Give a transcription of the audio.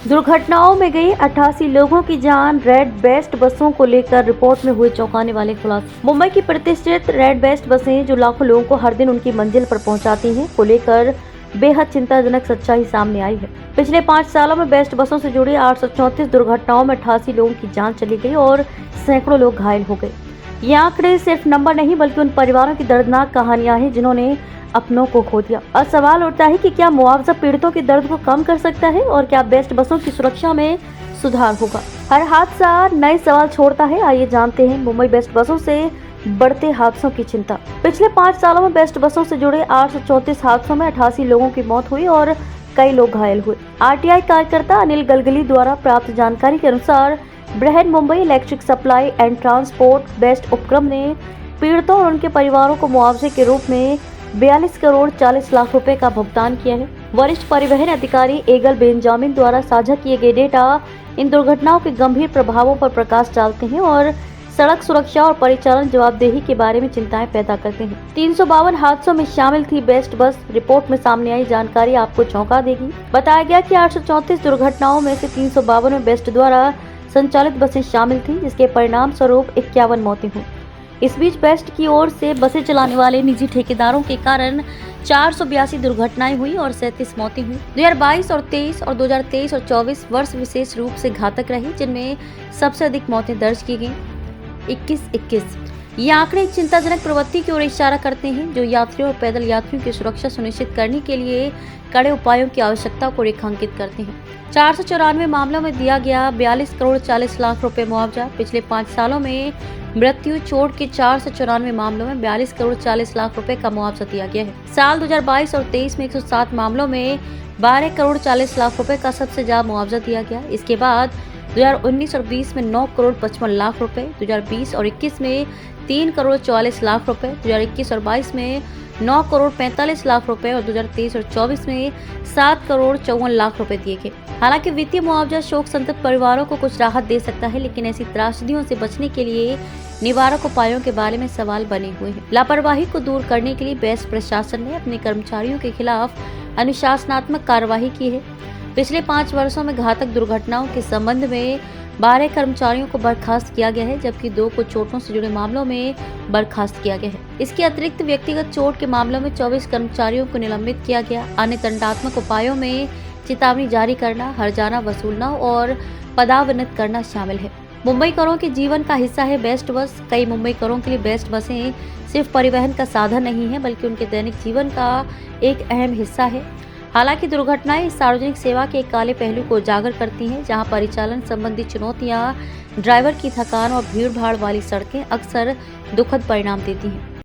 दुर्घटनाओं में गई 88 लोगों की जान। रेड बेस्ट बसों को लेकर रिपोर्ट में हुए चौंकाने वाले खुलासे। मुंबई की प्रतिष्ठित रेड बेस्ट बसें जो लाखों लोगों को हर दिन उनकी मंजिल पर पहुंचाती हैं, को लेकर बेहद चिंताजनक सच्चाई सामने आई है। पिछले 5 सालों में बेस्ट बसों से जुड़ी 834 दुर्घटनाओं में 88 लोगों की जान चली गई और सैकड़ों लोग घायल हो गए। ये आंकड़े सिर्फ नंबर नहीं बल्कि उन परिवारों की दर्दनाक कहानियां हैं जिन्होंने अपनों को खो दिया। अब सवाल उठता है कि क्या मुआवजा पीड़ितों के दर्द को कम कर सकता है और क्या बेस्ट बसों की सुरक्षा में सुधार होगा। हर हादसा नए सवाल छोड़ता है। आइए जानते हैं मुंबई बेस्ट बसों से बढ़ते हादसों की चिंता। पिछले 5 सालों में बेस्ट बसों से जुड़े 834 हादसों में 88 लोगों की मौत हुई और कई लोग घायल हुए। आरटीआई कार्यकर्ता अनिल गलगली द्वारा प्राप्त जानकारी के अनुसार Brihan Mumbai electric supply and transport best उपक्रम ने पीड़ितों और उनके परिवारों को मुआवजे के रूप में 42 करोड़ 40 लाख रुपए का भुगतान किया है। वरिष्ठ परिवहन अधिकारी एगल बेंजामिन द्वारा साझा किए गए डेटा इन दुर्घटनाओं के गंभीर प्रभावों पर प्रकाश डालते हैं और सड़क सुरक्षा और परिचालन जवाबदेही के बारे में चिंताएं पैदा करते हैं। 352 हादसों में शामिल थी बेस्ट बस। रिपोर्ट में सामने आई जानकारी आपको चौंका देगी। बताया गया कि 834 दुर्घटनाओं में से 352 में बेस्ट द्वारा संचालित बसें शामिल थी, जिसके परिणाम स्वरूप 51 मौतें हुई। इस बीच बेस्ट की ओर से बसें चलाने वाले निजी ठेकेदारों के कारण 482 दुर्घटनाएं हुई और 37 मौतें हुई। 2022 और 23 और 2023 और 24 वर्ष विशेष रूप से घातक रहे, जिनमें सबसे अधिक मौतें दर्ज की गईं, 21। ये आंकड़े एक चिंताजनक प्रवृत्ति की ओर इशारा करते हैं, जो यात्रियों और पैदल यात्रियों की सुरक्षा सुनिश्चित करने के लिए कड़े उपायों की आवश्यकता को रेखांकित करते हैं। 494 मामलों में दिया गया 42 करोड़ 40 लाख रुपए मुआवजा। पिछले 5 सालों में मृत्यु चोट के 494 मामलों में 42 करोड़ 40 लाख रुपए का मुआवजा दिया गया है। साल 2022 और 23 में 107 मामलों में 12 करोड़ 40 लाख रुपए का सबसे ज्यादा मुआवजा दिया गया। इसके बाद 2019 और 20 में 9 करोड़ 55 लाख रुपए, 2020 और 21 में 3 करोड़ 44 लाख रुपए, 2021 और 22 में 9 करोड़ 45 लाख रुपए और 2023 और 24 में 7 करोड़ 54 लाख रुपए दिए गए। हालांकि वित्तीय मुआवजा शोक संतप्त परिवारों को कुछ राहत दे सकता है, लेकिन ऐसी त्रासदियों से बचने के लिए निवारक उपायों के बारे में सवाल बने हुए हैं। लापरवाही को दूर करने के लिए बेस्ट प्रशासन ने अपने कर्मचारियों के खिलाफ अनुशासनात्मक कार्रवाई की है। पिछले 5 वर्षों में घातक दुर्घटनाओं के संबंध में 12 कर्मचारियों को बर्खास्त किया गया है, जबकि 2 को चोटों से जुड़े मामलों में बर्खास्त किया गया है। इसके अतिरिक्त व्यक्तिगत चोट के मामलों में 24 कर्मचारियों को निलंबित किया गया। अन्य दंडात्मक उपायों में चेतावनी जारी करना, हर्जाना वसूलना और पदावनत करना शामिल है। मुंबई करों के जीवन का हिस्सा है बेस्ट बस। कई मुंबई करों के लिए बेस्ट बसें सिर्फ परिवहन का साधन नहीं है, बल्कि उनके दैनिक जीवन का एक अहम हिस्सा है। हालांकि दुर्घटनाएं इस सार्वजनिक सेवा के एक काले पहलू को उजागर करती हैं, जहां परिचालन संबंधी चुनौतियां, ड्राइवर की थकान और भीड़ भाड़ वाली सड़कें अक्सर दुखद परिणाम देती हैं।